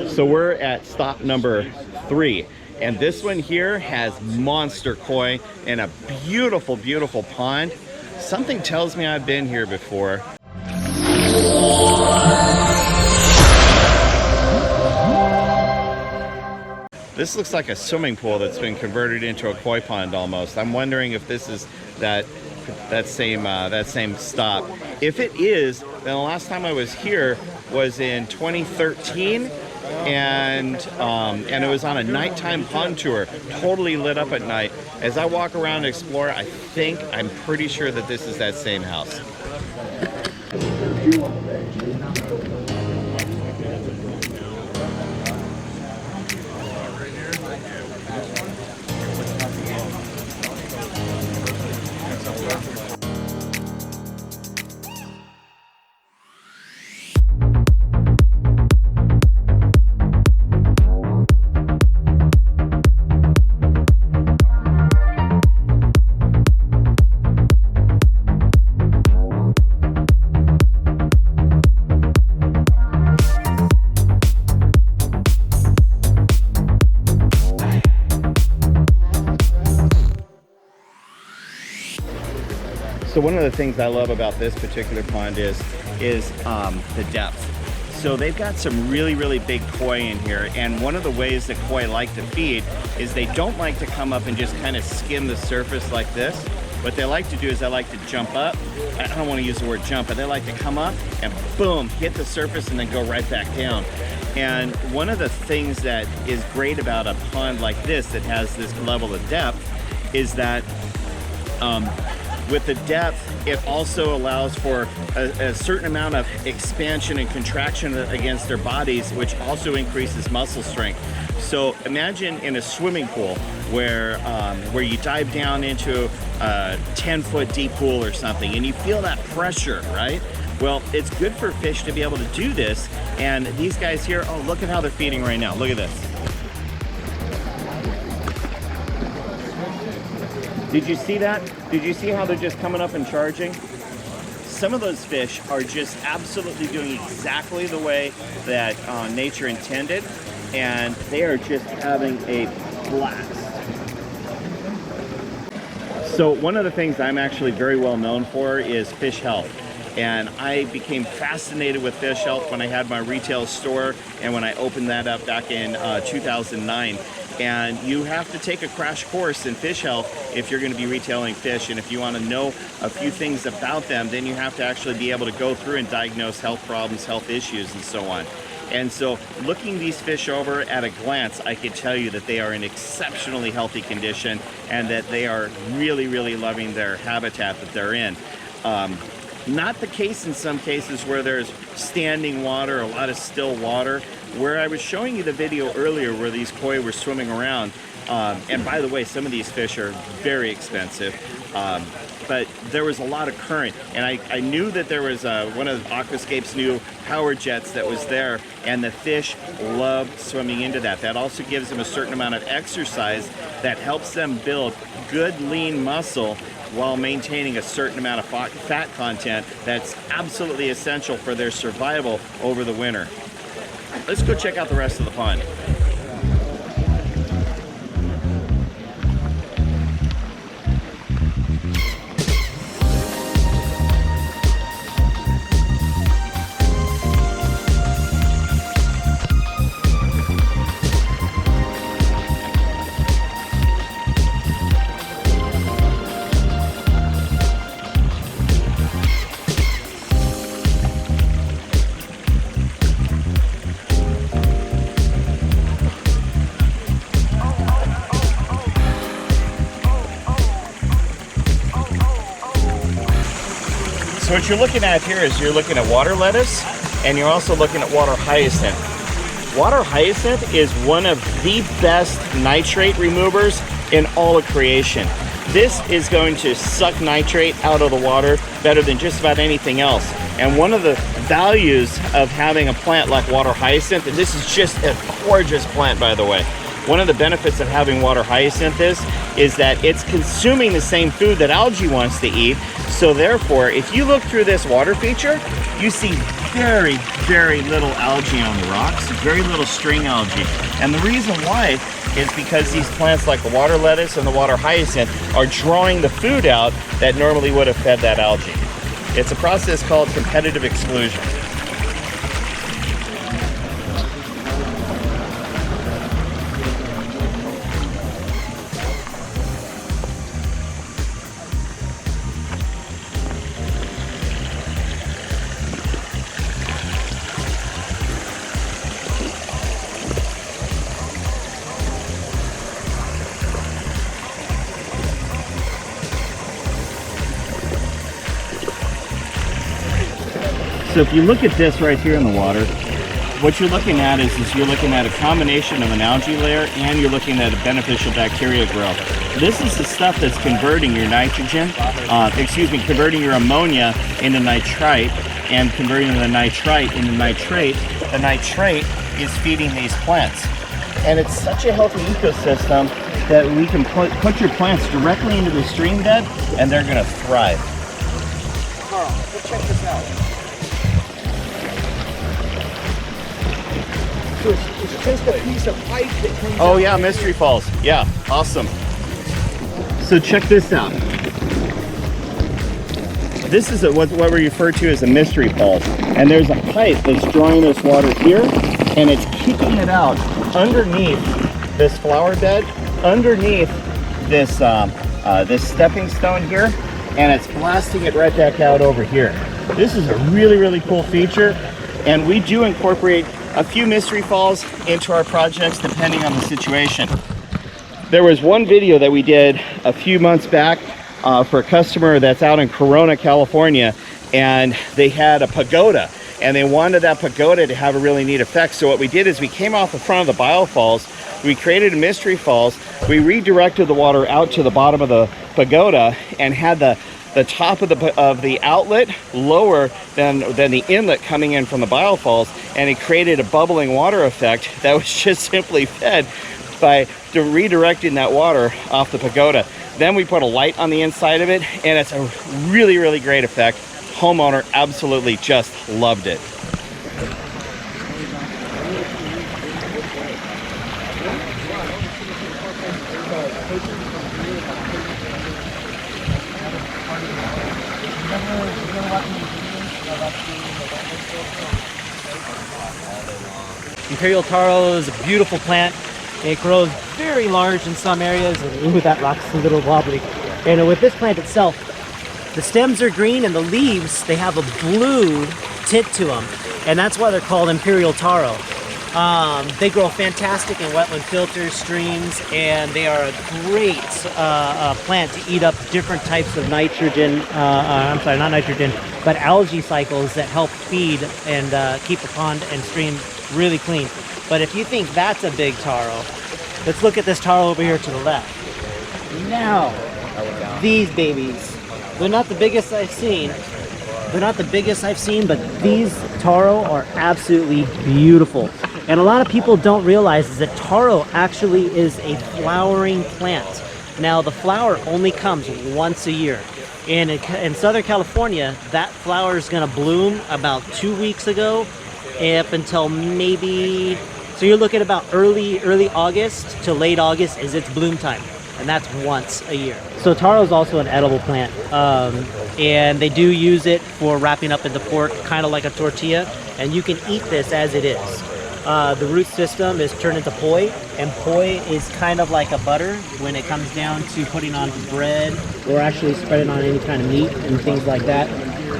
So we're at stop number 3, and this one here has monster koi in a beautiful, beautiful pond. Something tells me I've been here before. This looks like a swimming pool that's been converted into a koi pond almost. I'm wondering if this is that same stop. If it is, then the last time I was here was in 2013, and it was on a nighttime pond tour, totally lit up at night. As I walk around and explore, I'm pretty sure that this is that same house. So one of the things I love about this particular pond is the depth. So they've got some really, really big koi in here, and one of the ways that koi like to feed is they don't like to come up and just kind of skim the surface like this. What they like to do is they like to jump up. I don't want to use the word jump, but they like to come up and boom, hit the surface and then go right back down. And one of the things that is great about a pond like this that has this level of depth is that with the depth, it also allows for a certain amount of expansion and contraction against their bodies, which also increases muscle strength. So imagine in a swimming pool where you dive down into a 10-foot deep pool or something, and you feel that pressure, right? Well, it's good for fish to be able to do this. And these guys here, oh, look at how they're feeding right now. Look at this. Did you see that? Did you see how they're just coming up and charging? Some of those fish are just absolutely doing exactly the way that nature intended, and they are just having a blast. So one of the things I'm actually very well known for is fish health. And I became fascinated with fish health when I had my retail store and when I opened that up back in 2009. And you have to take a crash course in fish health if you're going to be retailing fish. And if you want to know a few things about them, then you have to actually be able to go through and diagnose health problems, health issues, and so on. And so looking these fish over at a glance, I can tell you that they are in exceptionally healthy condition and that they are really, really loving their habitat that they're in. Not the case in some cases where there's standing water, a lot of still water. Where I was showing you the video earlier where these koi were swimming around, and by the way, some of these fish are very expensive, but there was a lot of current, and I knew that there was one of Aquascape's new power jets that was there, and the fish loved swimming into that. That also gives them a certain amount of exercise that helps them build good lean muscle while maintaining a certain amount of fat content that's absolutely essential for their survival over the winter. Let's go check out the rest of the pond. So what you're looking at here is you're looking at water lettuce, and you're also looking at water hyacinth. Water hyacinth is one of the best nitrate removers in all of creation. This is going to suck nitrate out of the water better than just about anything else. And one of the values of having a plant like water hyacinth, and this is just a gorgeous plant by the way, one of the benefits of having water hyacinth is that it's consuming the same food that algae wants to eat. So therefore, if you look through this water feature, you see very, very little algae on the rocks, very little string algae. And the reason why is because these plants like the water lettuce and the water hyacinth are drawing the food out that normally would have fed that algae. It's a process called competitive exclusion. So if you look at this right here in the water, what you're looking at is you're looking at a combination of an algae layer and you're looking at a beneficial bacteria growth. This is the stuff that's converting your nitrogen, converting your ammonia into nitrite and converting the nitrite into nitrate. The nitrate is feeding these plants. And it's such a healthy ecosystem that we can put your plants directly into the stream bed and they're going to thrive. Carl, let's check this out. So it's just a piece of pipe that comes Oh yeah, Mystery Falls. Yeah, awesome. So check this out. This is what we refer to as a Mystery Falls. And there's a pipe that's drawing this water here, and it's kicking it out underneath this flower bed, underneath this, this stepping stone here, and it's blasting it right back out over here. This is a really, really cool feature, and we do incorporate a few Mystery Falls into our projects depending on the situation. There was one video that we did a few months back for a customer that's out in Corona, California, and they had a pagoda and they wanted that pagoda to have a really neat effect. So what we did is we came off the front of the biofalls, we created a Mystery Falls, we redirected the water out to the bottom of the pagoda and had the top of the outlet lower than the inlet coming in from the biofalls, and it created a bubbling water effect that was just simply fed by redirecting that water off the pagoda. Then we put a light on the inside of it, and it's a really, really great effect. Homeowner absolutely just loved it. Imperial taro is a beautiful plant. It grows very large in some areas, and ooh, that rock's a little wobbly. And with this plant itself, the stems are green and the leaves, they have a blue tint to them, and that's why they're called Imperial taro. They grow fantastic in wetland filters, streams, and they are a great plant to eat up different types of nitrogen, I'm sorry, not nitrogen, but algae cycles that help feed and keep a pond and stream really clean. But if you think that's a big taro, let's look at this taro over here to the left. Now, these babies, they're not the biggest I've seen. They're not the biggest I've seen, but these taro are absolutely beautiful. And a lot of people don't realize is that taro actually is a flowering plant. Now, the flower only comes once a year. And in Southern California, that flower is going to bloom about 2 weeks ago, up until maybe, so you're looking about early August to late August is its bloom time. And that's once a year. So taro is also an edible plant, and they do use it for wrapping up into pork, kind of like a tortilla, and you can eat this as it is. The root system is turned into poi, and poi is kind of like a butter when it comes down to putting on bread or actually spreading on any kind of meat and things like that.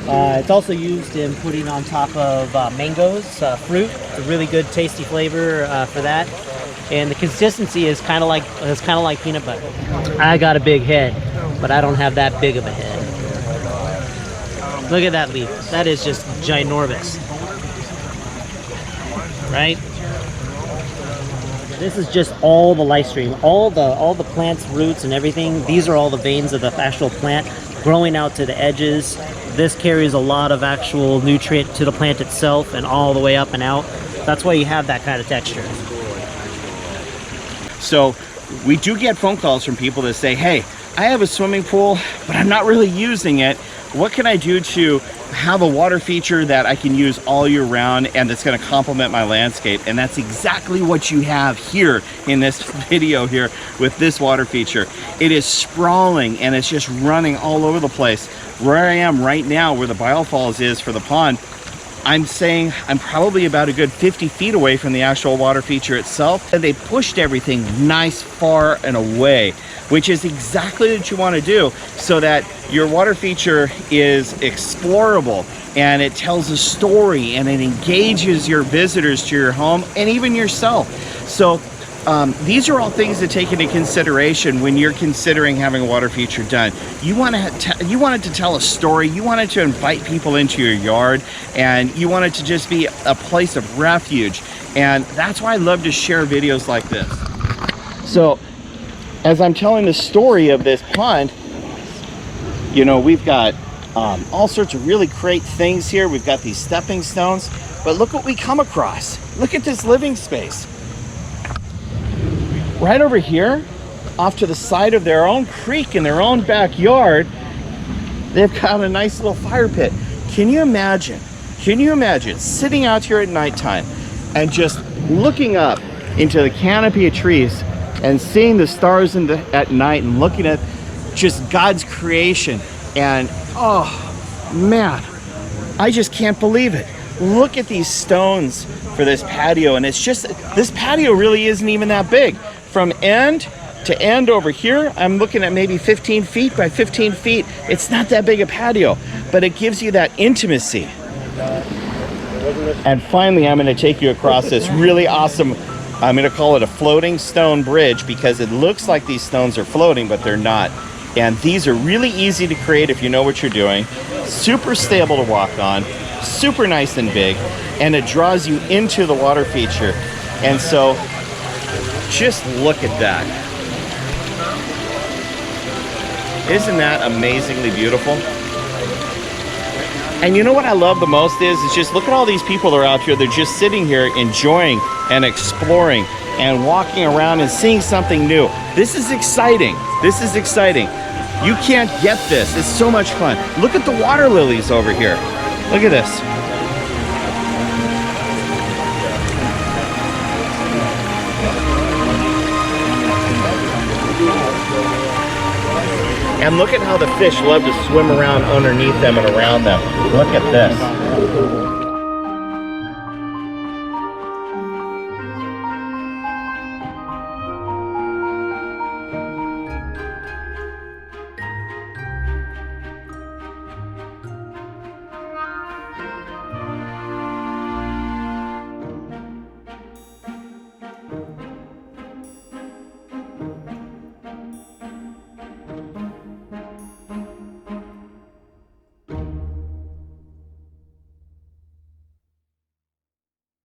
It's also used in putting on top of mangoes, fruit. It's a really good tasty flavor for that. And the consistency is kind of like peanut butter. I got a big head, but I don't have that big of a head. Look at that leaf. That is just ginormous. Right? This is just all the life stream, all the plant's roots and everything. These are all the veins of the actual plant growing out to the edges. This carries a lot of actual nutrient to the plant itself and all the way up and out. That's why you have that kind of texture. So we do get phone calls from people that say, hey, I have a swimming pool, but I'm not really using it. What can I do to have a water feature that I can use all year round and that's going to complement my landscape? And that's exactly what you have here in this video here with this water feature. It is sprawling and it's just running all over the place. Where I am right now, where the biofalls is for the pond, I'm saying I'm probably about a good 50 feet away from the actual water feature itself. And they pushed everything nice far and away, which is exactly what you want to do so that your water feature is explorable and it tells a story and it engages your visitors to your home and even yourself. So these are all things to take into consideration when you're considering having a water feature done. You want it to tell a story, you want it to invite people into your yard, and you want it to just be a place of refuge. And that's why I love to share videos like this. So as I'm telling the story of this pond, you know, we've got all sorts of really great things here. We've got these stepping stones, but look what we come across. Look at this living space. Right over here, off to the side of their own creek in their own backyard, they've got a nice little fire pit. Can you imagine sitting out here at nighttime and just looking up into the canopy of trees and seeing the stars at night and looking at just God's creation? And oh man, I just can't believe it. Look at these stones for this patio, and it's just, this patio really isn't even that big. From end to end over here, I'm looking at maybe 15 feet by 15 feet. It's not that big a patio, but it gives you that intimacy. And finally, I'm going to take you across this really awesome, I'm going to call it a floating stone bridge, because it looks like these stones are floating, but they're not. And these are really easy to create if you know what you're doing. Super stable to walk on, super nice and big, and it draws you into the water feature. And so just look at that. Isn't that amazingly beautiful? And you know what I love the most is just look at all these people that are out here. They're just sitting here enjoying and exploring and walking around and seeing something new. This is exciting. This is exciting. You can't get this. It's so much fun. Look at the water lilies over here. Look at this. And look at how the fish love to swim around underneath them and around them. Look at this.